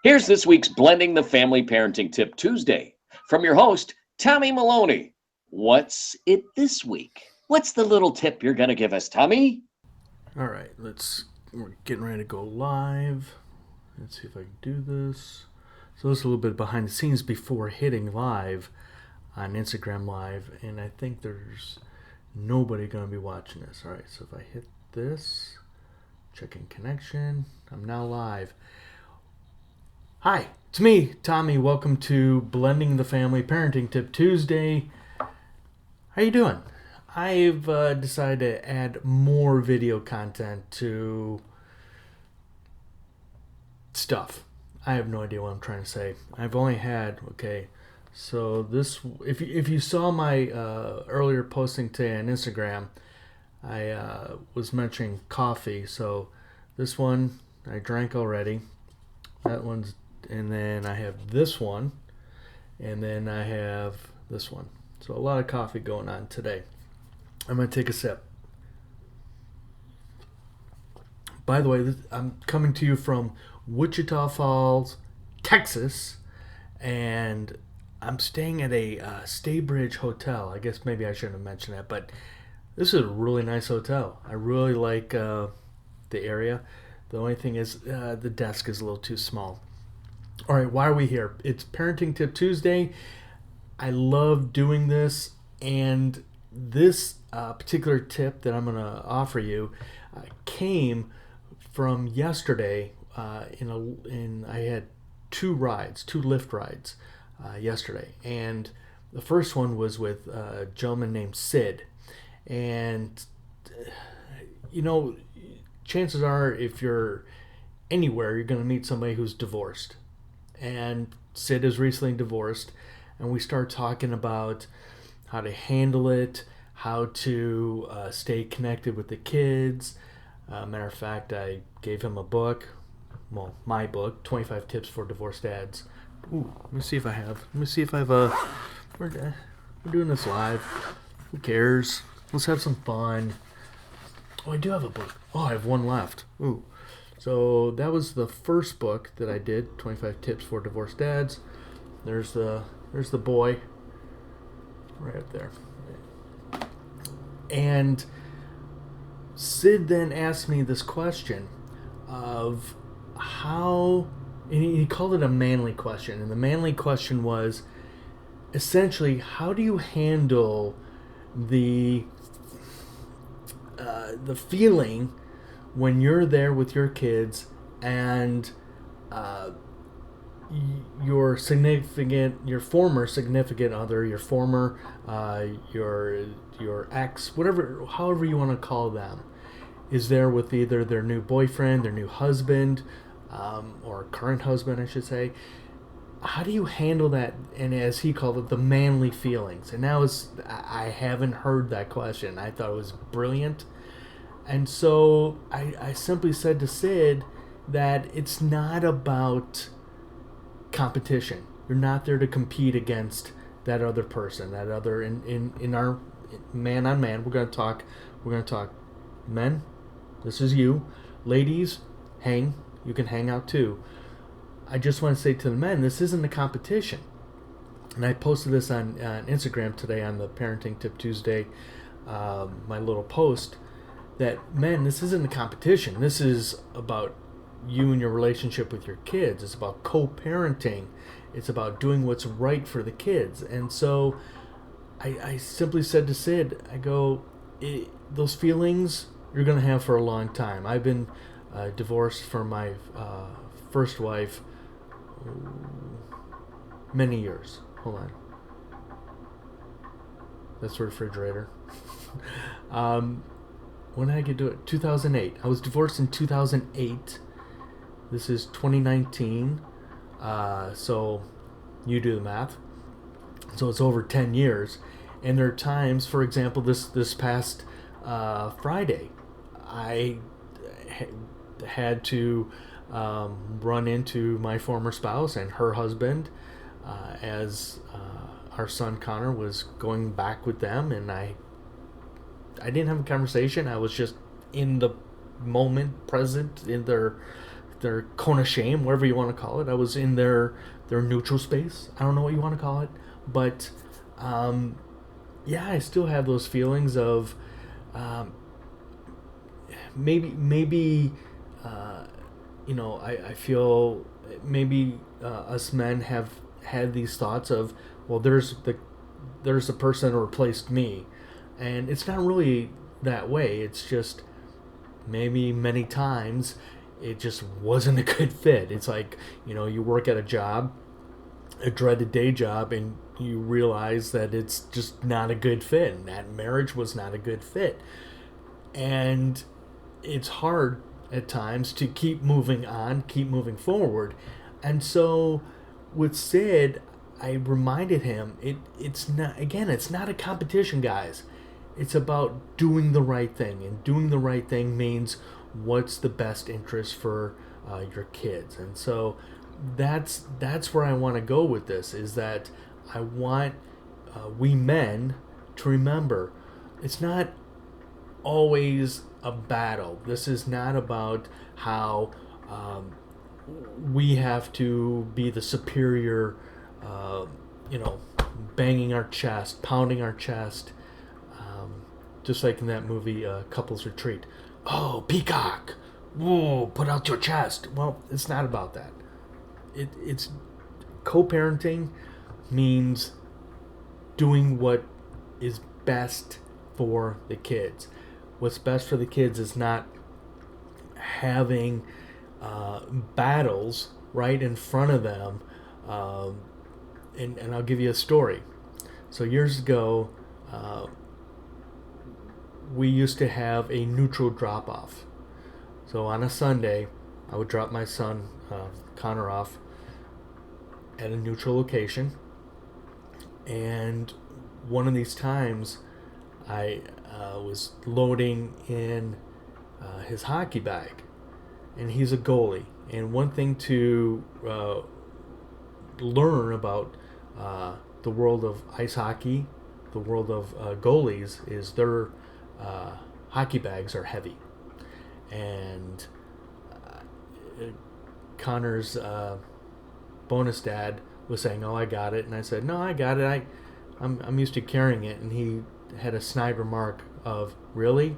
Here's this week's Blending the Family Parenting Tip Tuesday from your host, Tommy Maloney. What's it this week? What's the little tip you're going to give us, Tommy? All right, we're getting ready to go live. Let's see if I can do this. So this is a little bit behind the scenes before hitting live on Instagram Live, and I think there's nobody going to be watching this. All right, so if I hit this, checking connection, I'm now live. Hi, it's me, Tommy. Welcome to Blending the Family Parenting Tip Tuesday. How you doing? I've decided to add more video content to stuff. I have no idea what I'm trying to say. I've only had, so this, if you saw my earlier posting today on Instagram, I was mentioning coffee. So this one I drank already. That one's, and then I have this one, and then I have this one. So a lot of coffee going on today. I'm going to take a sip. By the way, I'm coming to you from Wichita Falls, Texas, and I'm staying at a Staybridge Hotel. I guess maybe I shouldn't have mentioned that, but this is a really nice hotel. I really like the area. The only thing is the desk is a little too small. All right, why are we here? It's Parenting Tip Tuesday. I love doing this, and this particular tip that I'm going to offer you came from yesterday. I had two Lyft rides yesterday, and the first one was with a gentleman named Sid, and chances are if you're anywhere, you're going to meet somebody who's divorced, and Sid is recently divorced, and we start talking about how to handle it, how to stay connected with the kids. Matter of fact, I gave him a book, my book, 25 Tips for Divorced Dads. Ooh, let me see if I've we're doing this live. Who cares? Let's have some fun. Oh, I do have a book. Oh, I have one left. Ooh. So that was the first book that I did, 25 Tips for Divorced Dads. There's the boy right up there. And Sid then asked me this question of how, and he called it a manly question. And the manly question was essentially, how do you handle the feeling when you're there with your kids and your former significant other, your former, your ex, however you want to call them, is there with either their new boyfriend, their new husband, or current husband, I should say. How do you handle that? And as he called it, the manly feelings. And I haven't heard that question. I thought it was brilliant. And so I simply said to Sid that it's not about competition. You're not there to compete against that other person, that other in our man on man. We're gonna talk men. This is you. Ladies, you can hang out too. I just want to say to the men, this isn't a competition. And I posted this on Instagram today on the Parenting Tip Tuesday, my little post, that men, this isn't a competition. This is about you and your relationship with your kids. It's about co-parenting. It's about doing what's right for the kids. And so I simply said to Sid, I go, those feelings you're going to have for a long time. I've been divorced from my first wife many years. Hold on. That's the refrigerator. When did I get to it? 2008. I was divorced in 2008. This is 2019. So you do the math. So it's over 10 years. And there are times, for example, this past Friday, I had to run into my former spouse and her husband as our son Connor was going back with them, and I didn't have a conversation. I was just in the moment, present in their their cone of shame, whatever you want to call it. I was in their neutral space. I don't know what you want to call it, but yeah, I still have those feelings of um, maybe I feel maybe us men have had these thoughts of, well, there's the person that replaced me, and it's not really that way. It's just maybe many times it just wasn't a good fit. It's like, you work at a job, a dreaded day job, and you realize that it's just not a good fit, and that marriage was not a good fit. And it's hard at times to keep moving on, keep moving forward. And so with Sid, I reminded him it's not a competition, guys. It's about doing the right thing, and doing the right thing means what's the best interest for your kids. And so that's where I want to go with this. Is that I want we men to remember it's not always a battle. This is not about how we have to be the superior, uh, you know, banging our chest, pounding our chest, just like in that movie Couples Retreat. Oh, peacock! Whoa, put out your chest. Well, it's not about that. It's co-parenting means doing what is best for the kids. What's best for the kids is not having battles right in front of them. And I'll give you a story. So years ago, we used to have a neutral drop-off. So on a Sunday, I would drop my son, Connor, off at a neutral location. And one of these times, I was loading in his hockey bag. And he's a goalie. And one thing to learn about the world of ice hockey, the world of goalies, is their hockey bags are heavy. And Connor's bonus dad was saying, "Oh, I got it," and I said, "No, I got it. I'm used to carrying it." And he had a snide remark of, "Really?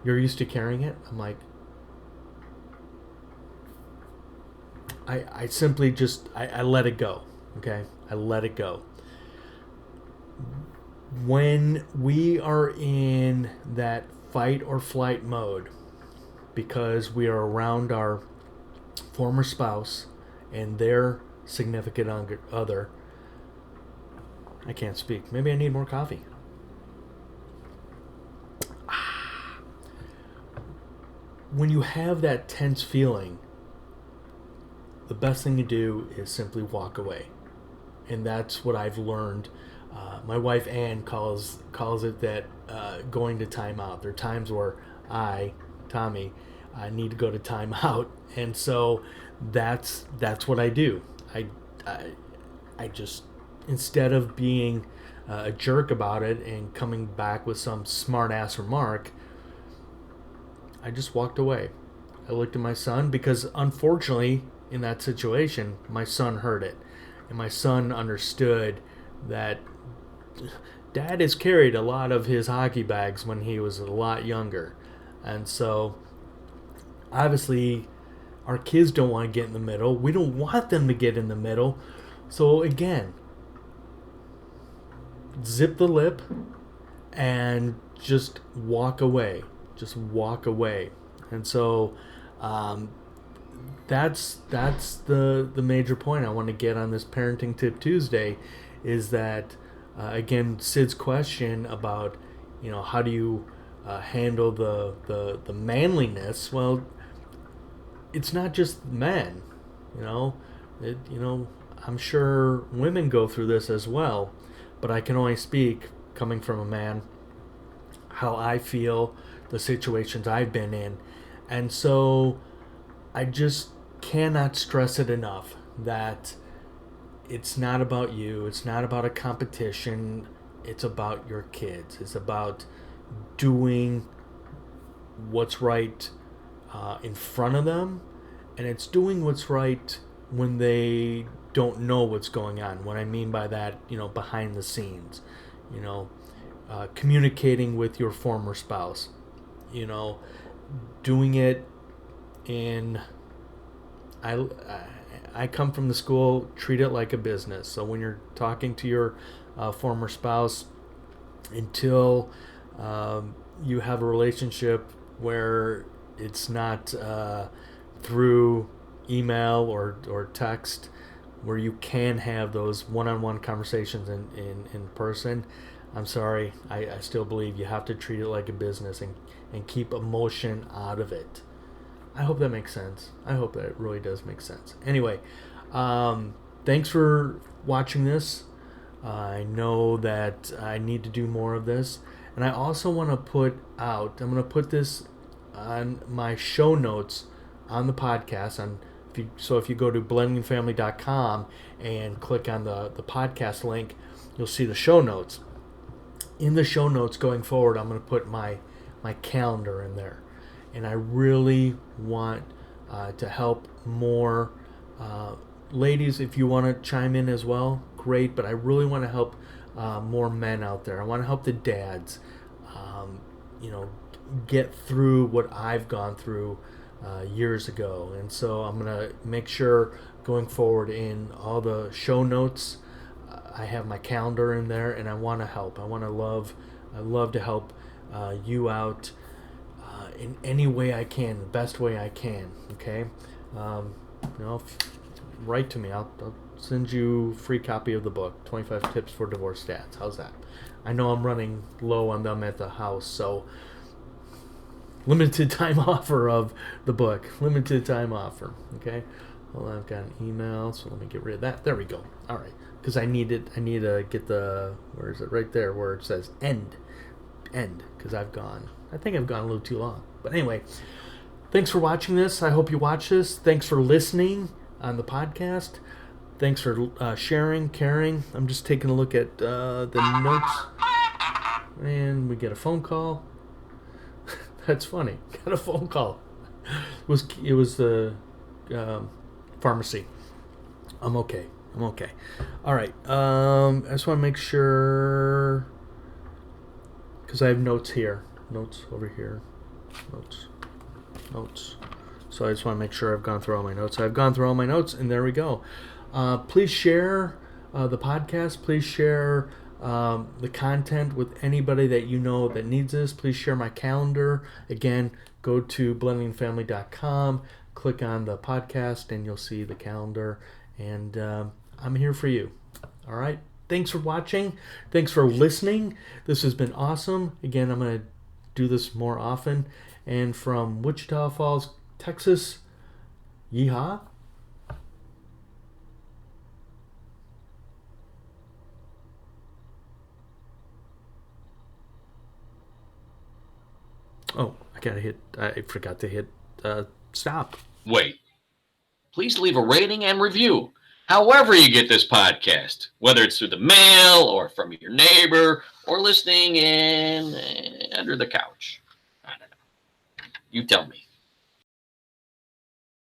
You're used to carrying it?" I'm like, I simply just I let it go. Okay, I let it go. When we are in that fight or flight mode because we are around our former spouse and their significant other, I can't speak. Maybe I need more coffee. When you have that tense feeling, the best thing to do is simply walk away. And that's what I've learned. My wife Ann calls it that going to timeout. There are times where Tommy, need to go to timeout, and so that's what I do. I just, instead of being a jerk about it and coming back with some smart ass remark, I just walked away. I looked at my son because unfortunately in that situation my son heard it, and my son understood that Dad has carried a lot of his hockey bags when he was a lot younger. And so obviously our kids don't want to get in the middle. We don't want them to get in the middle. So again, zip the lip and just walk away. Just walk away. And so that's the major point I want to get on this Parenting Tip Tuesday, is that again, Sid's question about, how do you handle the manliness? Well, it's not just men, I'm sure women go through this as well, but I can only speak, coming from a man, how I feel, the situations I've been in. And so I just cannot stress it enough that it's not about you. It's not about a competition. It's about your kids. It's about doing what's right in front of them, and it's doing what's right when they don't know what's going on. What I mean by that, behind the scenes, you know, communicating with your former spouse, you know, doing it in. I, I come from the school, treat it like a business. So when you're talking to your former spouse, until you have a relationship where it's not through email or text, where you can have those one-on-one conversations in person, I'm sorry, I still believe you have to treat it like a business and keep emotion out of it. I hope that makes sense. I hope that it really does make sense. Anyway, thanks for watching this. I know that I need to do more of this. And I also want to I'm going to put this on my show notes on the podcast. If you go to blendingfamily.com and click on the podcast link, you'll see the show notes. In the show notes going forward, I'm going to put my calendar in there. And I really want to help more ladies. If you want to chime in as well, great. But I really want to help more men out there. I want to help the dads, get through what I've gone through years ago. And so I'm going to make sure going forward in all the show notes, I have my calendar in there, and I want to help. I love to help you out in any way I can, the best way I can. Okay, write to me. I'll send you a free copy of the book, 25 Tips for Divorce Dads. How's that? I know I'm running low on them at the house, so limited time offer of the book. Limited time offer. Okay. Well, I've got an email, so let me get rid of that. There we go. All right, because I need to get where is it? Right there where it says end, because I think I've gone a little too long. But anyway, thanks for watching this. I hope you watch this. Thanks for listening on the podcast. Thanks for sharing, caring. I'm just taking a look at the notes. And we get a phone call. That's funny. Got a phone call. It was the pharmacy. I'm okay. All right. I just want to make sure, because I have notes here. Notes over here. Notes. So I just want to make sure I've gone through all my notes. I've gone through all my notes, and there we go. Please share the podcast. Please share the content with anybody that you know that needs this. Please share my calendar. Again, go to blendingfamily.com, click on the podcast, and you'll see the calendar. And I'm here for you. All right. Thanks for watching. Thanks for listening. This has been awesome. Again, I'm going to do this more often. And from Wichita Falls, Texas, yeehaw. Oh, I forgot to hit stop. Wait. Please leave a rating and review. However you get this podcast, whether it's through the mail or from your neighbor or listening in under the couch. I don't know. You tell me.